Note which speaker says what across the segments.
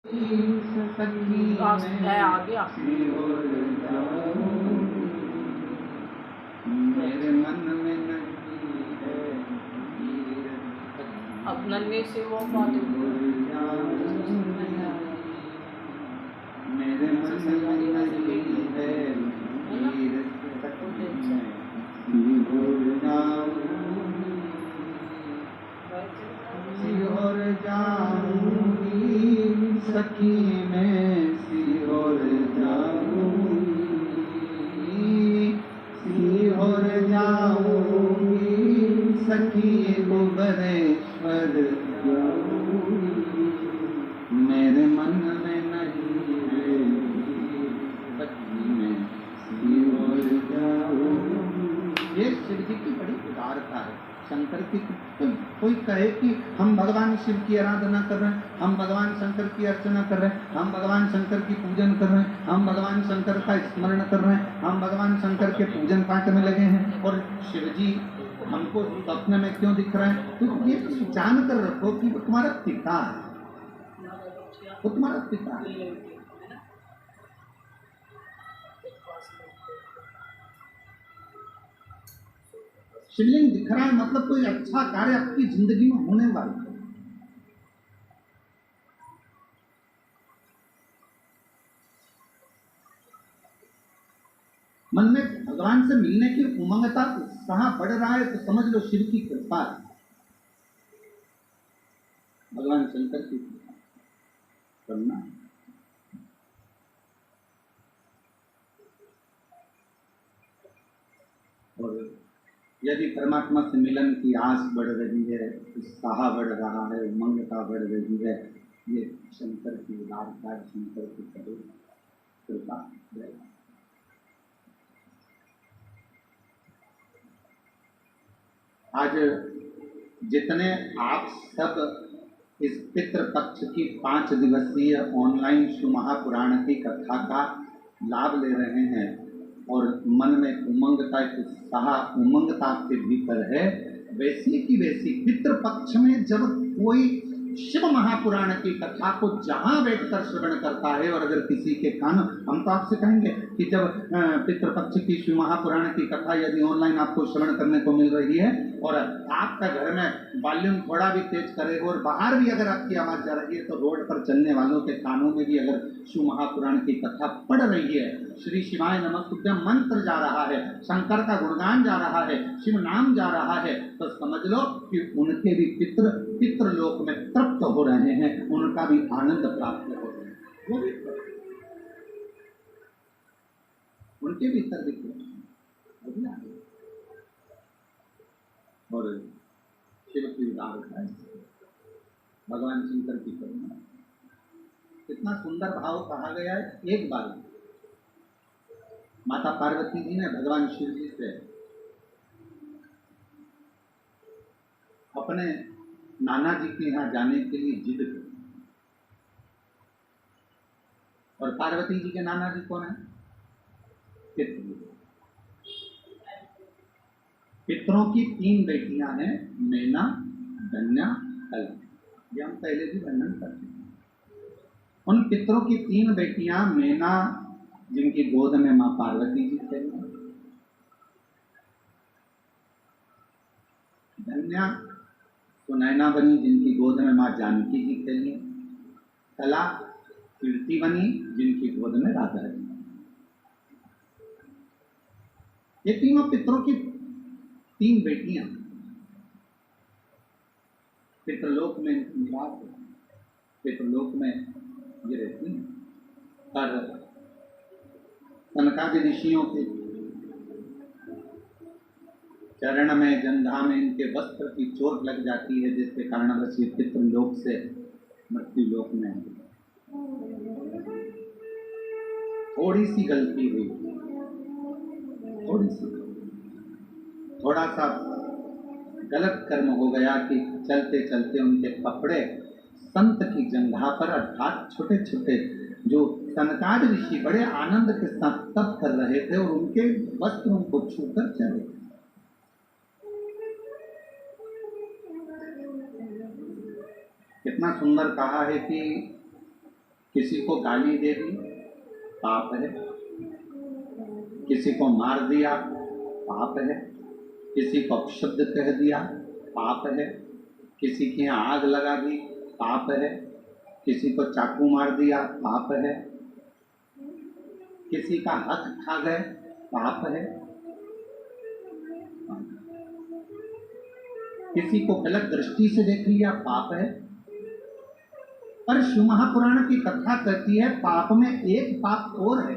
Speaker 1: है आ गया।
Speaker 2: मेरे मन में नहीं है
Speaker 1: अब नन्हे से वो बात
Speaker 2: मेरे मन में नहीं है सिहोर जाऊंगी सखी में सिहोर जाऊंगी सिहोर जाऊंगी सखी भुवनेश्वर जाऊंगी मेरे मन में नहीं है सखी में सिहोर जाऊंगी। ये शिव जी की बड़ी उदारता है। शंकर की कोई कहे कि हम भगवान शिव की आराधना कर रहे हैं, हम भगवान शंकर की अर्चना कर रहे हैं, हम भगवान शंकर की पूजन कर रहे हैं, हम भगवान शंकर का स्मरण कर रहे हैं, हम भगवान शंकर के पूजन पाठ में लगे हैं, और शिव जी हमको स्वप्न में क्यों दिख रहे हैं? तो ये जान कर रखो कि वो तुम्हारा पिता है, वो तुम्हारा पिता है। शिवलिंग दिख रहा है मतलब कोई अच्छा कार्य आपकी जिंदगी में होने वाला है। मन में भगवान से मिलने की उमंगता उत्साह बढ़ रहा है तो समझ लो शिव की कृपा है, भगवान शंकर की कृपा करना। और यदि परमात्मा से मिलन की आस बढ़ रही है, उत्साह बढ़ रहा है, उमंगता बढ़ रही है, ये शंकर की उदारता, शंकर की कृपा है। आज जितने आप सब इस पितृपक्ष की 5 दिवसीय ऑनलाइन शिव महापुराण की कथा का लाभ ले रहे हैं और मन में उमंगता, उत्साह, उमंगता आपके भीतर है, वैसी की वैसी पितृपक्ष में जब कोई शिव महापुराण की कथा को जहां बैठकर श्रवण करता है, और अगर किसी के कान, हम तो आपसे कहेंगे कि जब पितृपक्ष की शिव महापुराण की कथा यदि ऑनलाइन आपको श्रवण करने को मिल रही है और आपका घर में वॉल्यूम थोड़ा भी तेज करे और बाहर भी अगर आपकी आवाज जा रही है, तो रोड पर चलने वालों के कानों में भी अगर शिव महापुराण की कथा पढ़ रही है, श्री शिवाय नमस्तुभ्यम मंत्र जा रहा है, शंकर का गुणगान जा रहा है, शिव नाम जा रहा है, तो समझ लो कि उनके भी पितृ लोक में तृप्त हो रहे हैं, उनका भी आनंद प्राप्त हो रहा है, वो भी उनके भीतर दिख रहे हैं। और शिव की उदारता है, भगवान शंकर की करुणा, कितना सुंदर भाव कहा गया है। एक बार माता पार्वती जी ने भगवान शिव जी से अपने नाना जी के यहाँ जाने के लिए जिद की, और पार्वती जी के नाना जी कौन है? पितरों की 3 बेटियां हैं, मैना, धन्या, कला। ये हम पहले भी वर्णन कर चुके हैं। उन पितरों की 3 बेटियां, मैना जिनकी गोद में माँ पार्वती जी थे, धन्या सुनैना बनी जिनकी गोद में माँ जानकी जी खेली, कला कीर्ति बनी जिनकी गोद में राधा जी। ये तीनों पितरों की 3 बेटियां पितृलोक में निवास, पितृलोक में ये रहती हैं। पर सनकादि ऋषियों के चरण में, जंघा में इनके वस्त्र की चोट लग जाती है, जिसके कारण ये पितृलोक से मृत्यु लोक में थोड़ी सी गलती हुई, थोड़ा सा गलत कर्म हो गया कि चलते चलते उनके कपड़े संत की जंघा पर, अर्थात छोटे छोटे जो सनकाद ऋषि बड़े आनंद के साथ तप कर रहे थे और उनके वस्त्र उनको छूकर चले। कितना सुंदर कहा है कि किसी को गाली दे दी पाप है, किसी को मार दिया पाप है, किसी को अपशब्द कह दिया पाप है, किसी की आग लगा दी पाप है, किसी को चाकू मार दिया पाप है, किसी का हक खा गए पाप है, किसी को गलत दृष्टि से देख लिया पाप है। पर शिव महापुराण की कथा कहती है पाप में एक पाप और है।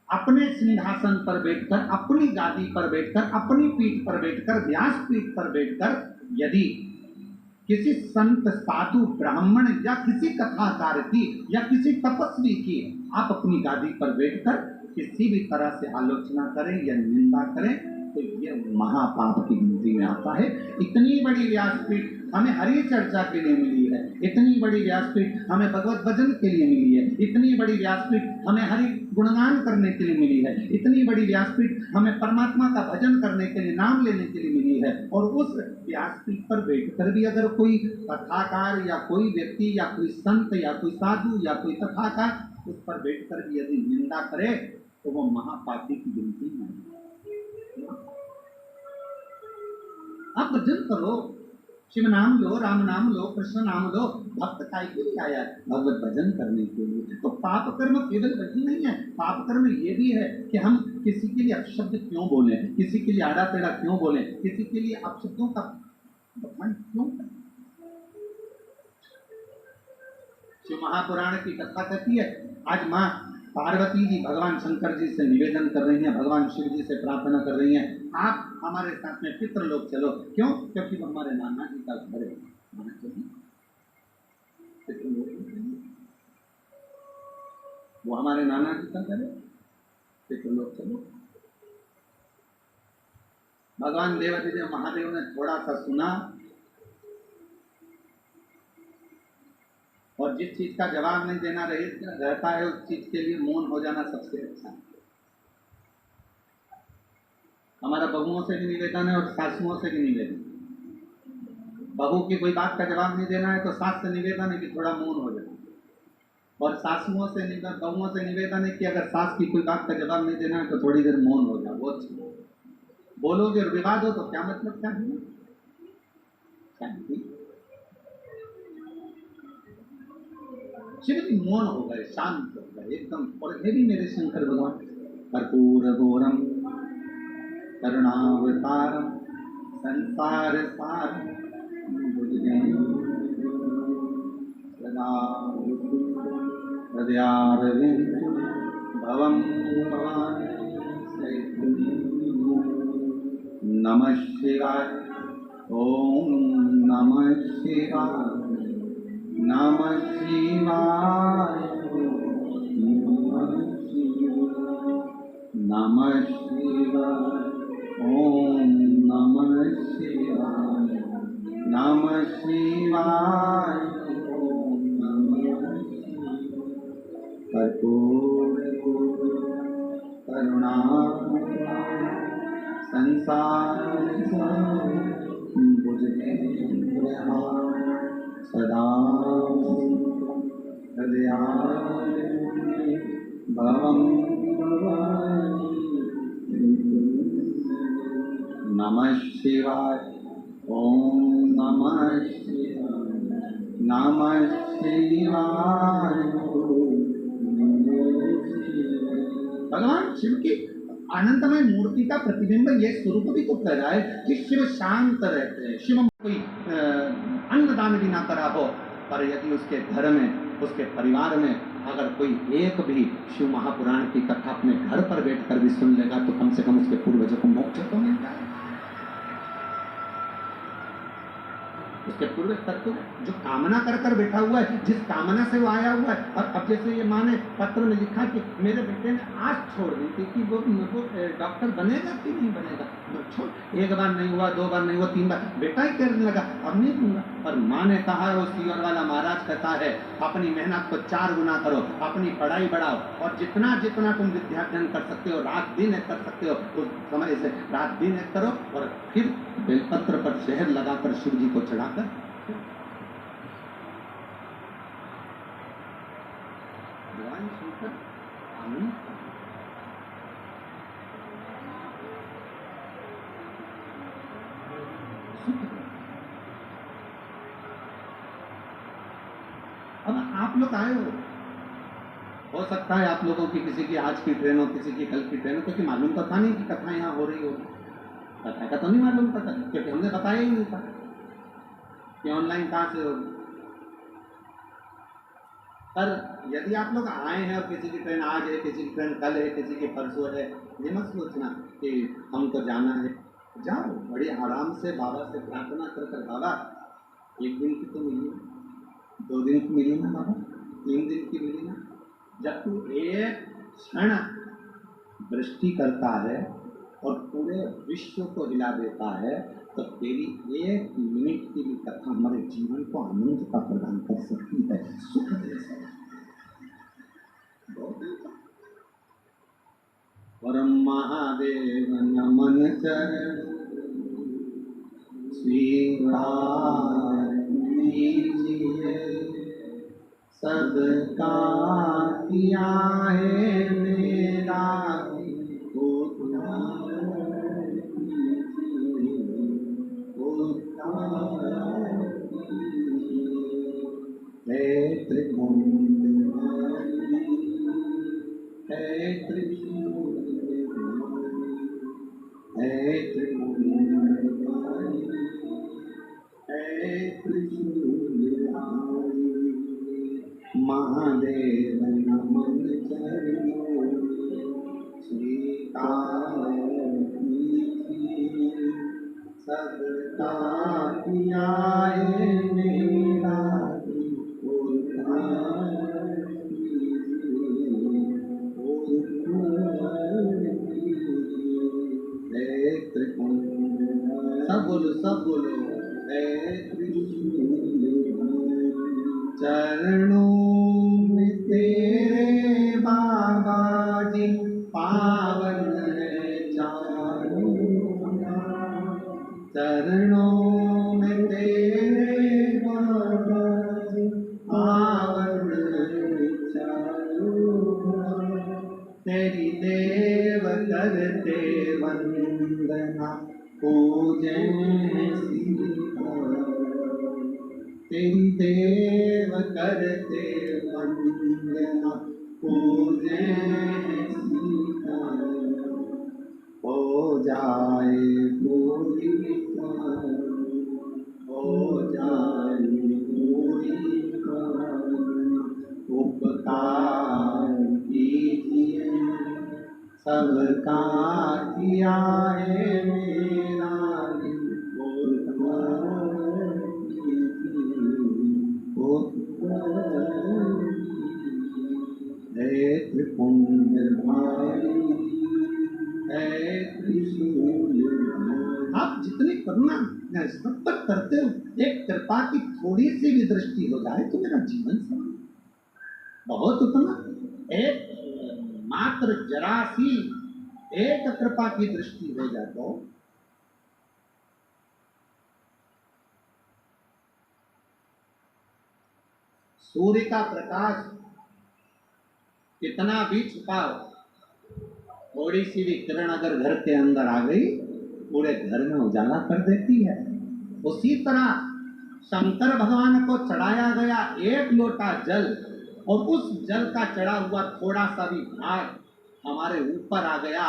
Speaker 2: अपने सिंहासन पर बैठकर, अपनी गादी पर बैठकर, अपनी पीठ पर बैठकर, व्यास पीठ पर बैठकर यदि किसी संत साधु ब्राह्मण या किसी कथाकार की या किसी तपस्वी की आप अपनी गादी पर बैठकर किसी भी तरह से आलोचना करें या निंदा करें तो ये महापाप की गिनती में आता है। इतनी बड़ी व्यासपीठ हमें हरि चर्चा के लिए मिली है, इतनी बड़ी व्यासपीठ हमें भगवत भजन के लिए मिली है, इतनी बड़ी व्यासपीठ हमें हरि गुणगान करने के लिए मिली है, इतनी बड़ी व्यासपीठ हमें परमात्मा का भजन करने के लिए, नाम लेने के लिए मिली है। और उस व्यासपीठ पर बैठकर भी अगर कोई कथाकार या कोई व्यक्ति या कोई संत या कोई साधु या कोई कथाकार उस पर बैठकर भी यदि निंदा करे तो वो महापापी की गिनती में। आप भजन करो, शिव नाम लो, राम नाम लो, कृष्ण नाम लो। भक्त काय के लिए आया है? भगवत भजन करने के लिए। तो पाप कर्म केवल वही नहीं है, पाप कर्म ये भी है कि हम किसी के लिए अपशब्द क्यों बोले, किसी के लिए आड़ा टेढ़ा क्यों बोले, किसी के लिए अपशब्दों का बखान क्यों करें। शिव महापुराण की कथा कहती है आज माँ पार्वती जी भगवान शंकर जी से निवेदन कर रही हैं, भगवान शिव जी से प्रार्थना कर रही हैं, आप हमारे साथ में पितृलोक चलो। क्यों? क्योंकि वो हमारे नाना जी का घर है। वो हमारे नाना जी का घर है, पितृलोक चलो। भगवान देवादिदेव महादेव ने थोड़ा सा सुना और जिस चीज का जवाब नहीं देना रहता है उस चीज के लिए मौन हो जाना सबसे अच्छा है। हमारा बहुओं से भी निवेदन है और सासुओं से भी निवेदन। बहू की कोई बात का जवाब नहीं देना है तो सास से निवेदन है कि थोड़ा मौन हो जाए, और सासुओं से बहुओं से निवेदन है कि अगर सास की कोई बात का जवाब नहीं देना है तो थोड़ी देर मौन हो जाए। वो अच्छा बोलोगे और विवाद हो तो क्या मतलब, क्या है शांति। शिव जी मौन हो गए, शांत हो गए एकदम। और हे भी मेरे शंकर भगवान कर्पूर घोरम करुणावतारम संसार सारम सदा हृदयारविंद भवम नमः शिवाय। ओम नमः शिवाय, नमः शिवाय, नमः शिवाय। ओम नमः शिवाय, नमः शिवाय, ओम नमः शिवाय। कर्पूर करुणा संसार सदा हृदयारविंदे भवं नमः शिवाय। ओम नमः शिवाय, नमः शिवाय। भगवान शिव की आनंदमय मूर्ति का प्रतिबिंब ये स्वरूप भी तो कह रहा है कि शिव शांत रहते हैं। शिव कोई अन्नदान भी ना करा हो, पर यदि उसके घर में, उसके परिवार में अगर कोई एक भी शिव महापुराण की कथा अपने घर पर बैठकर भी सुन लेगा तो कम से कम उसके पूर्वजों को मोक्ष तो मिल जाए। उसके पूर्व तत्व जो कामना कर कर बैठा हुआ है, जिस कामना से वो आया हुआ है। और अब जैसे ये माँ ने पत्र में लिखा कि मेरे बेटे ने आज छोड़ दी थी कि वो डॉक्टर बनेगा कि नहीं बनेगा, छोड़, एक बार नहीं हुआ, दो बार नहीं हुआ, तीन बार, बेटा ही कहने लगा अब नहीं दूंगा। और माँ ने कहा, वो सीवर वाला महाराज कहता है अपनी मेहनत को 4 गुना करो, अपनी पढ़ाई बढ़ाओ, और जितना जितना तुम विद्याध्ययन कर सकते हो, रात दिन एक कर सकते हो, उस समय से रात दिन एक करो। और फिर बेलपत्र पर शहद लगाकर शिव जी को चढ़ाकर भगवान शंकर आनंद का सुख। अब आप लोग आए हो सकता है आप लोगों की किसी की आज की ट्रेन हो, किसी की कल की ट्रेन हो, क्योंकि मालूम तो था नहीं कि कथा यहाँ हो रही होगी। कथा का तो नहीं मालूम था, क्योंकि हमने बताया ही नहीं था कि ऑनलाइन कहाँ से होगी। पर यदि आप लोग आए हैं और किसी की ट्रेन आज है, किसी की ट्रेन कल है, किसी की परसों है, ये मत सोचना कि हमको जाना है। जाओ बड़ी आराम से बाबा से प्रार्थना कर बाबा एक दिन की तो मिली ना, 2 दिन की मिली ना बाबा, 3 दिन की मिली ना। जब तू एक क्षण दृष्टि करता है और पूरे विश्व को हिला देता है, तो तेरी 1 मिनट की भी कथा हमारे जीवन को आनंद का प्रदान कर सकती है, सुख दे सकती है। परम महादेव नमन चरण स्वीकार कीजिए, सबका किया है मेरा हे त्रिपुंड हे त्रिशूल हे त्रिपुंड हे त्रिशूल महादेव नमन चरणों स्वीकार कीजिए, सबका किया है मेरा सब बोलो हे त्रिशूल चरणों में तेरे बाबा जी पावन है चारों, चरणों में तेरे बाबा जी पावन है चारों, तेरी देव करते वंदना पूजन तेरी देव करते वंदना पूजन हो जाए पूरी, हो जाए पूरी उपकार कीजिए, सबका किया है मेरा हे त्रिपुंड हे त्रिशूल। आप जितनी करुणा सब तक करते हो, एक कृपा की थोड़ी सी भी दृष्टि हो जाए तो मेरा जीवन सफल, बहुत उतना एक मात्र जरा सी एक कृपा की दृष्टि हो जाए तो सूर्य का प्रकाश कितना भी छुपाओ, थोड़ी सी भी किरण अगर घर के अंदर आ गई पूरे घर में उजाला कर देती है। उसी तरह शंकर भगवान को चढ़ाया गया 1 लोटा जल और उस जल का चढ़ा हुआ थोड़ा सा भी भाग हमारे ऊपर आ गया,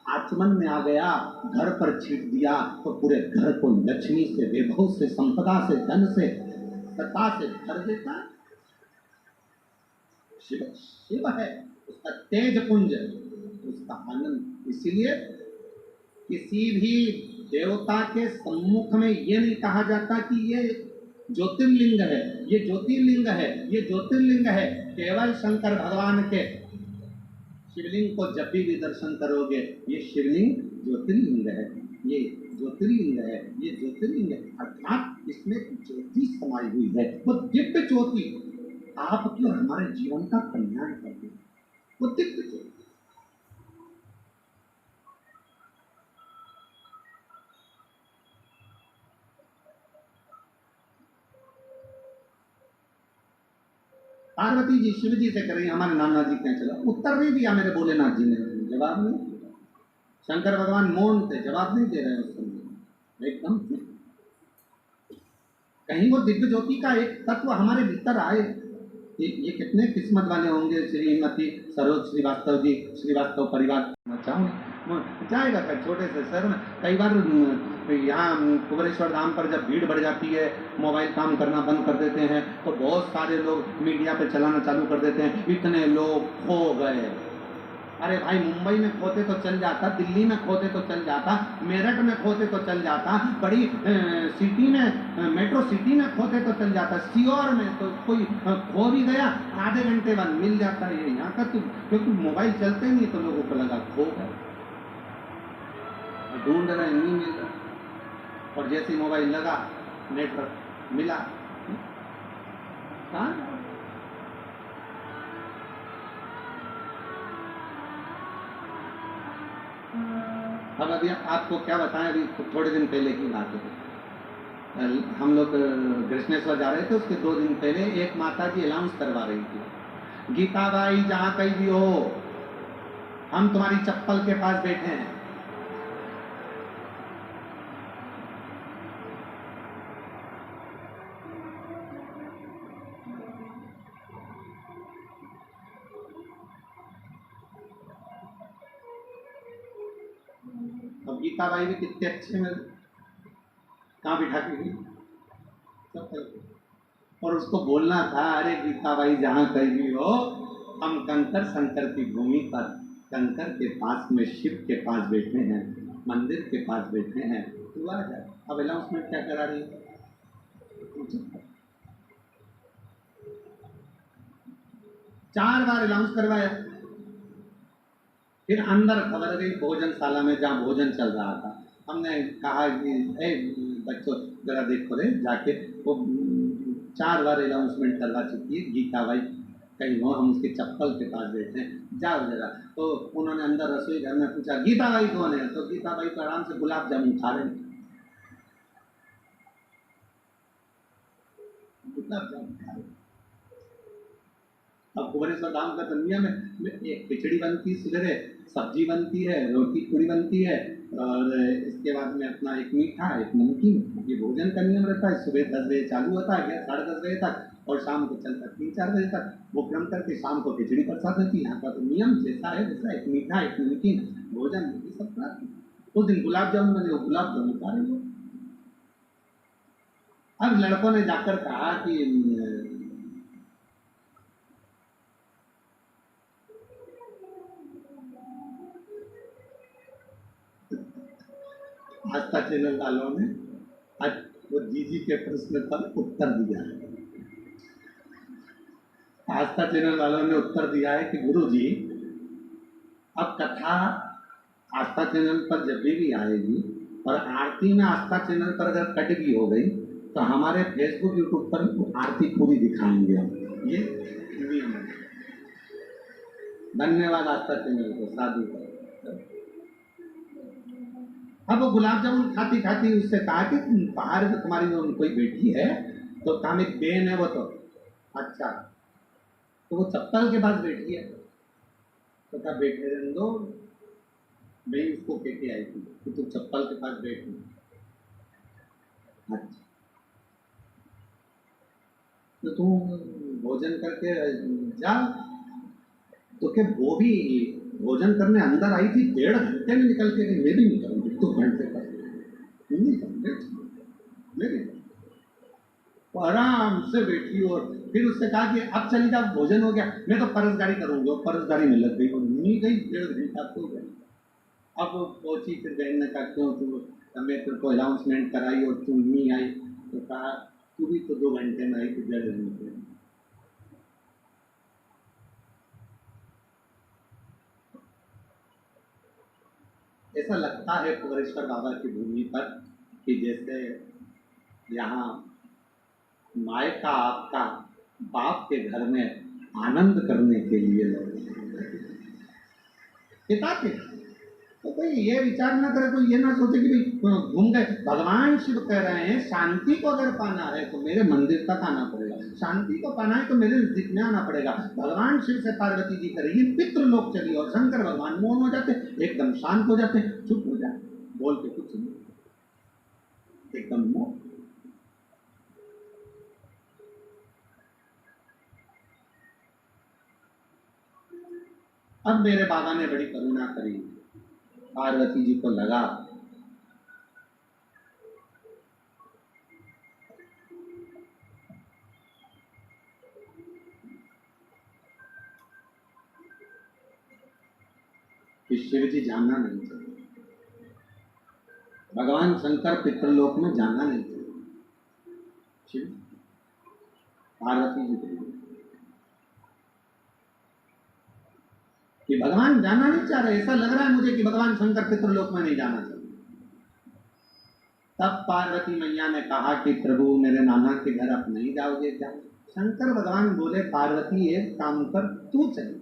Speaker 2: आचमन में आ गया, घर पर छीट दिया तो पूरे घर को लक्ष्मी से, वैभव से, संपदा से, धन से, सत्ता से भर देता। शिव शिव है, उसका तेज पुंज, उसका आनंद। इसलिए किसी भी देवता के सम्मुख में ये नहीं कहा जाता कि ये ज्योतिर्लिंग है, ये ज्योतिर्लिंग है, ये ज्योतिर्लिंग है। केवल शंकर भगवान के शिवलिंग को जब भी दर्शन करोगे ये शिवलिंग ज्योतिर्लिंग है, ये ज्योतिर्लिंग है, ये ज्योतिर्लिंग है, अर्थात इसमें ज्योति समाई हुई है। वो दिव्य ज्योति आपकी और हमारे जीवन का कल्याण करती है, वो दिव्य ज्योति। पार्वती जी शिव जी से करें, हमारे नाना जी क्या चला, उत्तर नहीं दिया मेरे भोलेनाथ जी ने, जवाब नहीं। शंकर भगवान मौन थे, जवाब नहीं दे रहे उस समय एकदम। कहीं वो दिव्य ज्योति का एक तत्व हमारे भीतर आए। ये कितने किस्मत वाले होंगे श्रीमती सरोज श्रीवास्तव जी, श्रीवास्तव परिवार। जाएगा क्या छोटे से शहर में। कई बार यहाँ कुबरेश्वर धाम पर जब भीड़ बढ़ जाती है, मोबाइल काम करना बंद कर देते हैं, तो बहुत सारे लोग मीडिया पे चलाना चालू कर देते हैं, इतने लोग खो गए। अरे भाई, मुंबई में खोते तो चल जाता, दिल्ली में खोते तो चल जाता, मेरठ में खोते तो चल जाता, बड़ी सिटी में, मेट्रो सिटी में खोते तो चल जाता, सीओर में तो कोई खो भी गया आधे घंटे बाद मिल जाता है। यहाँ का तो क्योंकि मोबाइल चलते नहीं तो लोगों को लगा खो गए, ढूंढ रहे नहीं मिल रहा, और जैसे ही मोबाइल लगा नेटवर्क मिला। हाँ, अब अभी आपको क्या बताएं, अभी थोड़े दिन पहले की बात है। हम लोग कृष्णेश्वर जा रहे थे, उसके 2 दिन पहले एक माता जी अनाउंस करवा रही थी, गीता बाई जहाँ कहीं भी हो, हम तुम्हारी चप्पल के पास बैठे हैं। अब गीता बाई भी कितने अच्छे में कहाँ बिठा के गई, और उसको बोलना था, अरे गीता बाई जहाँ कहीं भी हो, हम कंकर शंकर की भूमि पर, कंकर के पास में शिव के पास बैठे हैं, मंदिर के पास बैठे हैं, तू आ जा। अब अनाउंसमेंट क्या करा रही है, 4 बार अनाउंस करवाया। फिर अंदर खबर गई भोजनशाला में जहाँ भोजन चल रहा था, हमने कहा कि बच्चों जरा देखो रे जाके, वो 4 बार अनाउंसमेंट करवा चुकी है गीता बाई, कहीं हो हम उसके चप्पल के पास बैठे हैं, जाओ जरा। तो उन्होंने अंदर रसोई घर में पूछा गीता बाई कौन है, तो गीता बाई तो आराम से गुलाब जामुन खा रहे, गुलाब जामुन खा रहे। अब कुबरेश्वर धाम का तो नियम है, एक खिचड़ी बनती है, सवेरे सब्जी बनती है, रोटी पूरी बनती है, और इसके बाद में अपना एक मीठा एक नमकीन, ये भोजन का नियम रहता है। सुबह 10 बजे चालू होता है, 10:30 बजे तक, और शाम को चलता है 3-4 बजे तक। वो क्रम करके शाम को खिचड़ी प्रसाद होती है। यहाँ का तो नियम जैसा है वैसा, एक मीठा एक नमकीन भोजन, ये सब प्राप्त। उस दिन गुलाब जामुन बने, गुलाब जामुन खा रहे हो। अब लड़कों ने जाकर कहा कि आस्था चैनल वालों ने आज वो जीजी के प्रश्न पर उत्तर दिया है। आस्था चैनल वालों ने उत्तर दिया है कि गुरु जी, अब कथा आस्था चैनल पर जब भी आएगी और आरती में आस्था चैनल पर अगर कट भी हो गई तो हमारे फेसबुक यूट्यूब पर आरती पूरी दिखाएंगे हम, ये नियम है। धन्यवाद आस्था चैनल को, साधु को। अब वो गुलाब जामुन खाती खाती उससे कहा कि बाहर में तुम्हारी जो कोई बेटी है, तो काम एक बेन है वो, तो अच्छा, तो वो चप्पल के पास बैठी है, तो कहा बैठे रहने दो, मैं उसको कह के आई थी कि तुम चप्पल के पास बैठी। अच्छा, तो तुम भोजन करके जा, तो क्या वो भी भोजन करने अंदर आई थी, 1.5 घंटे में निकल के मैं भी निकलूंगी 2 घंटे तक मेरे, वो आराम से बैठी। और फिर उससे कहा कि अब चली जाओ, भोजन हो गया, मैं तो परसगारी करूंगी, और परसगारी में लग गई, और नहीं गई 1.5 घंटा तो गई। अब पहुंची, फिर बहन ने कहा क्यों तू, मैं तेरे को अनाउंसमेंट कराई और तू नहीं आई, तो कहा तू भी तो 2 घंटे में आई थी, 1.5 घंटे। ऐसा लगता है कुबरेश्वर बाबा की भूमि पर कि जैसे यहाँ मायका आपका बाप के घर में आनंद करने के लिए लोग पिता के तो कोई ये विचार ना करे, कोई ये ना सोचे कि भाई घूम गए। भगवान शिव कह रहे हैं शांति को अगर पाना है तो मेरे मंदिर तक आना पड़ेगा, शांति को पाना है तो मेरे नजदीक में आना पड़ेगा। भगवान शिव से पार्वती जी करेगी पितृलोक चली, और शंकर भगवान मौन हो जाते, एकदम शांत हो जाते, चुप हो जाते, बोलते कुछ नहीं, एकदम मौन। अब मेरे बाबा ने बड़ी करुणा करी, पार्वती जी को लगा कि शिव जी जानना नहीं चाहिए, भगवान शंकर पितृलोक में जाना नहीं चाहिए। शिव पार्वती जी को कि भगवान जाना नहीं चाह रहे, ऐसा लग रहा है मुझे कि भगवान शंकर पितृलोक में नहीं जाना चाहिए। तब पार्वती मैया ने कहा कि प्रभु मेरे नाना के घर आप नहीं जाओगे क्या? शंकर भगवान बोले पार्वती एक काम कर, तू चली